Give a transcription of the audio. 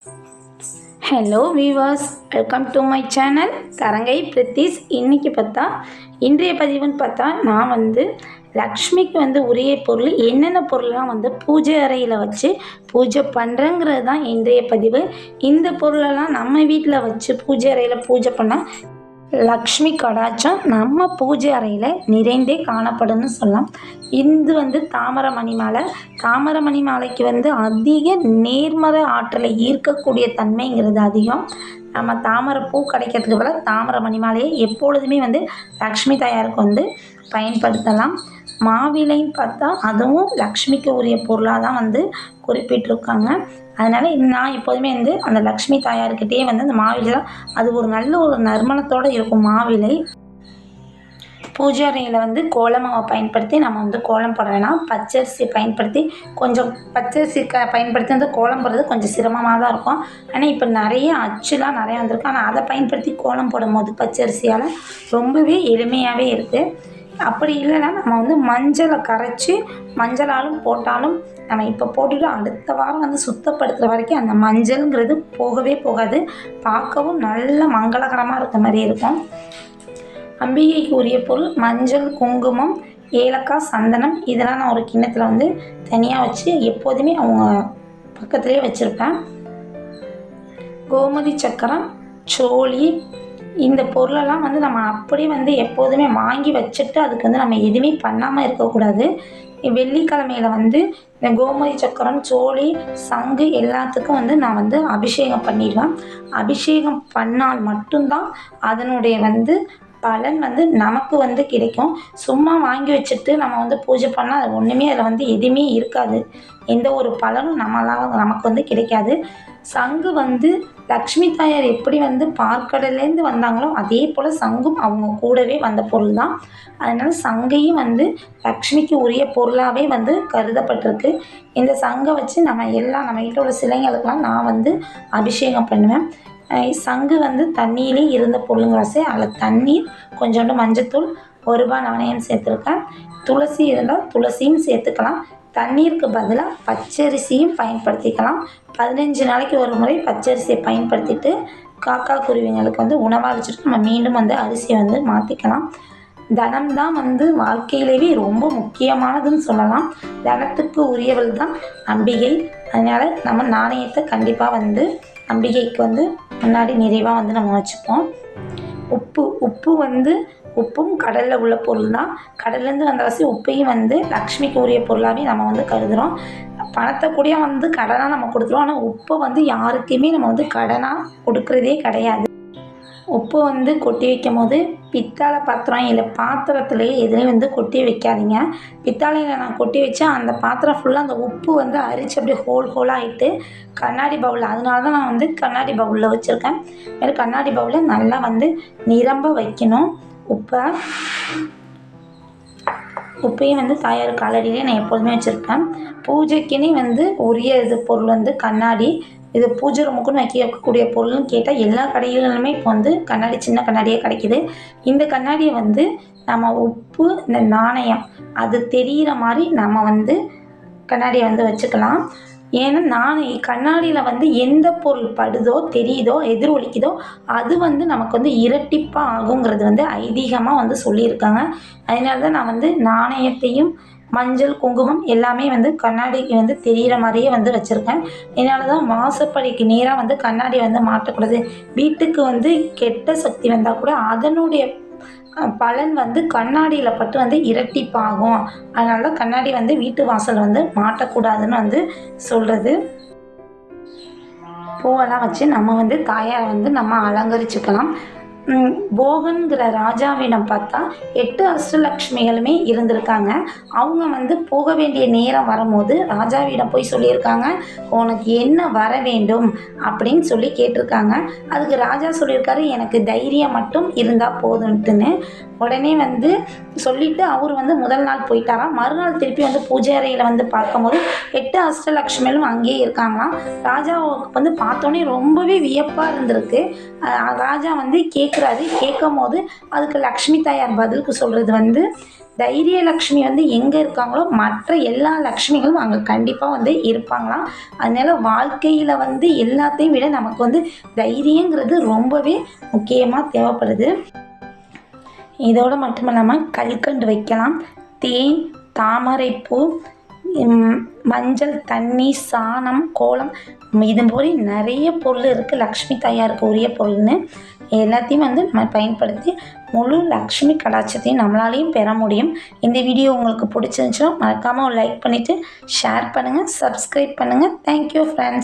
Hello viewers, welcome to my channel தரங்கை பிரித்திஸ். இன்றைய பதிவுன்னு பார்த்தா நான் லக்ஷ்மிக்கு உரிய பொருள் என்னென்ன பொருள்லாம் பூஜை அறையில் வச்சு பூஜை பண்ணுறேங்கிறது தான் இன்றைய பதிவு. இந்த பொருளெல்லாம் நம்ம வீட்டில் வச்சு பூஜை அறையில் பூஜை பண்ணால் லக்ஷ்மி கடாட்சம் நம்ம பூஜை அறையில் நிறைந்தே காணப்படும்னு சொல்லலாம். இது தாமரமணி மாலை. தாமரமணி மாலைக்கு அதிக நேர்மறை ஆற்றலை ஈர்க்கக்கூடிய தன்மைங்கிறது அதிகம். நம்ம தாமரை பூ கிடைக்கிறதுக்கு பதிலாக தாமரமணி மாலையை எப்பொழுதுமே லக்ஷ்மி தாயாருக்கு பயன்படுத்தலாம். மாவிலைன்னு பார்த்தா அதுவும் லக்ஷ்மிக்கு உரிய பொருளாக தான் குறிப்பிட்டிருக்காங்க. அதனால் நான் எப்போதுமே அந்த லக்ஷ்மி தாயார்கிட்டே அந்த மாவிலைலாம் அது ஒரு நல்ல ஒரு நறுமணத்தோடு இருக்கும். மாவிலை பூஜை அறையில் கோலமாவை பயன்படுத்தி நம்ம கோலம் போட வேணாம். பச்சரிசி பயன்படுத்தி பச்சரிசி பயன்படுத்தி கோலம் போடுறது கொஞ்சம் சிரமமாக தான் இருக்கும். ஆனால் இப்போ நிறைய அச்சுலாம் நிறையா வந்திருக்கு. ஆனால் அதை பயன்படுத்தி கோலம் போடும் போது பச்சரிசியால் ரொம்பவே எளிமையாகவே இருக்குது. அப்படி இல்லைன்னா நம்ம மஞ்சளை கரைச்சி மஞ்சளாலும் போட்டாலும் நம்ம இப்போ போட்டுட்டு அடுத்த வாரம் சுத்தப்படுத்துகிற வரைக்கும் அந்த மஞ்சள்ங்கிறது போகவே போகாது. பார்க்கவும் நல்ல மங்களகரமாக இருக்க மாதிரி இருக்கும். அம்பிகைக்கு உரிய பொருள் மஞ்சள், குங்குமம், ஏலக்காய், சந்தனம் இதெல்லாம் நான் ஒரு கிண்ணத்தில் தனியாக வச்சு எப்போதுமே அவங்க பக்கத்துலேயே வச்சுருப்பேன். கோமதி சக்கரம், சோழி இந்த பொருளெல்லாம் நம்ம அப்படியே எப்போதுமே வாங்கி வச்சுட்டு அதுக்கு நம்ம எதுவுமே பண்ணாமல் இருக்கக்கூடாது. வெள்ளிக்கிழமையில் இந்த கோமதி சக்கரம், சோழி, சங்கு எல்லாத்துக்கும் நான் அபிஷேகம் பண்ணிடுவேன். அபிஷேகம் பண்ணால் மட்டும்தான் அதனுடைய பலன் நமக்கு கிடைக்கும். சும்மா வாங்கி வச்சுட்டு நம்ம பூஜை பண்ணால் அது ஒன்றுமே அதில் எதுவுமே இருக்காது. எந்த ஒரு பலனும் நமக்கு கிடைக்காது. சங்கு லக்ஷ்மி தாயார் எப்படி பார்க்கடலேருந்து வந்தாங்களோ அதே போல் சங்கும் அவங்க கூடவே வந்த பொருள் தான். அதனால் சங்கையும் லக்ஷ்மிக்கு உரிய பொருளாகவே கருதப்பட்டிருக்கு. இந்த சங்கை வச்சு நம்ம வீட்டில் உள்ள சிலைங்களுக்கெல்லாம் நான் அபிஷேகம் பண்ணுவேன். சங்கு தண்ணியிலே இருந்த பொருளுங்கிறசே அதில் தண்ணீர், கொஞ்சோண்டு மஞ்சத்தூள், ₹1 நாணயம் சேர்த்துருக்கேன். துளசி இருந்தால் துளசியும் சேர்த்துக்கலாம். தண்ணீருக்கு பதிலாக பச்சரிசியும் பயன்படுத்திக்கலாம். 15 நாளைக்கு ஒரு முறை பச்சரிசியை பயன்படுத்திட்டு காக்கா குருவிங்களுக்கு உணவாக வச்சுட்டு நம்ம மீண்டும் அரிசியை மாற்றிக்கலாம். தனம் தான் வாழ்க்கையிலேயே ரொம்ப முக்கியமானதுன்னு சொல்லலாம். தனத்துக்கு உரியவள் தான் அம்பிகை. அதனால் நம்ம நாணயத்தை கண்டிப்பாக அம்பிகைக்கு முன்னாடி நிறைவாக நம்ம வச்சுப்போம். உப்பும் கடலில் உள்ள பொருள் தான். கடல்லேருந்து வந்தவாசி உப்பையும் லக்ஷ்மிக்கு உரிய பொருளாகவே நம்ம கருதுகிறோம். பணத்தை கூட கடனாக நம்ம கொடுத்துருவோம். ஆனால் உப்பை யாருக்குமே நம்ம கடனாக கொடுக்குறதே கிடையாது. உப்பு கொட்டி வைக்கும் போது பித்தளை பாத்திரம் இல்லை பாத்திரத்துலேயே எதுலேயும் கொட்டி வைக்காதீங்க. பித்தளையில் நான் கொட்டி வச்சா அந்த பாத்திரம் ஃபுல்லாக அந்த உப்பு அரிச்சு அப்படியே ஹோலாகிட்டு கண்ணாடி பவுலில், அதனால தான் நான் கண்ணாடி பவுலில் வச்சுருக்கேன். மேலே கண்ணாடி பவுலில் நல்லா நிரம்ப வைக்கணும். உப்பையும் தாயார் காலடியிலே நான் எப்போதுமே வச்சுருப்பேன். பூஜைக்குன்னு உரிய பொருள் கண்ணாடி. இது பூஜை ரூமுக்குன்னு வைக்கக்கூடிய பொருள்னு கேட்டால் எல்லா கடைகளிலுமே இப்போ கண்ணாடி, சின்ன கண்ணாடியே கிடைக்கிது. இந்த கண்ணாடியை நம்ம உப்பு, இந்த நாணயம் அது தெரிகிற மாதிரி நம்ம கண்ணாடியை வச்சுக்கலாம். ஏன்னா கண்ணாடியில் எந்த பொருள் படுதோ, தெரியுதோ, எதிரொலிக்குதோ அது நமக்கு இரட்டிப்பாக ஆகுங்கிறது ஐதீகமாக சொல்லியிருக்காங்க. அதனால தான் நான் நாணயத்தையும் மஞ்சள், குங்குமம் எல்லாமே கண்ணாடிக்கு தெரிகிற மாதிரியே வச்சுருக்கேன். இதனால தான் வாசப்படிக்கு நேராக கண்ணாடி மாட்டக்கூடாது. வீட்டுக்கு கெட்ட சக்தி வந்தால் கூட அதனுடைய பலன் கண்ணாடியில் பட்டு இரட்டிப்பாகும். அதனால தான் கண்ணாடி வீட்டு வாசல் மாட்டக்கூடாதுன்னு சொல்கிறது. பூவெல்லாம் வச்சு நம்ம தாயாரை நம்ம அலங்கரிச்சுக்கலாம். போகன்கிற ராஜாவிடம் பார்த்தா 8 அஷ்டலக்ஷ்மிகளுமே இருந்திருக்காங்க. அவங்க போக வேண்டிய நேரம் வரும்போது ராஜாவிடம் போய் சொல்லியிருக்காங்க, உனக்கு என்ன வர வேண்டும் அப்படின்னு சொல்லி கேட்டிருக்காங்க. அதுக்கு ராஜா சொல்லியிருக்காரு, எனக்கு தைரியம் மட்டும் இருந்தால் போதுன்ட்டுன்னு. உடனே சொல்லிவிட்டு அவர் முதல் நாள் போயிட்டாராம். மறுநாள் திருப்பி பூஜை அறையில் பார்க்கும்போது 8 அஷ்டலக்ஷ்மிகளும் அங்கேயே இருக்காங்களாம். ராஜாவுக்கு பார்த்தோன்னே ரொம்பவே வியப்பாக இருந்திருக்கு. ராஜா கேட்குறாரு. கேட்கும் போது அதுக்கு லக்ஷ்மி தாயார் பதிலுக்கு சொல்கிறது தைரிய லக்ஷ்மி வந்து எங்கே இருக்காங்களோ மற்ற எல்லா லக்ஷ்மிகளும் அங்கே கண்டிப்பாக வந்து இருப்பாங்களாம். அதனால வாழ்க்கையில் வந்து எல்லாத்தையும் விட நமக்கு வந்து தைரியங்கிறது ரொம்பவே முக்கியமாக தேவைப்படுது. இதோடு மட்டும் இல்லாமல் கல்கண்டு வைக்கலாம், தேன், தாமரைப்பூ, மஞ்சள், தண்ணி, சாணம், கோலம், இது போல் நிறைய பொருள் இருக்குது லக்ஷ்மி தாயாருக்கு உரிய பொருள்னு. எல்லாத்தையும் வந்து நம்ம பயன்படுத்தி முழு லக்ஷ்மி கடாட்சத்தையும் நம்மளாலையும் பெற முடியும். இந்த வீடியோ உங்களுக்கு பிடிச்சிருந்துச்சுன்னா மறக்காமல் ஒரு லைக் பண்ணிவிட்டு ஷேர் பண்ணுங்கள், சப்ஸ்கிரைப் பண்ணுங்கள். Thank you friends.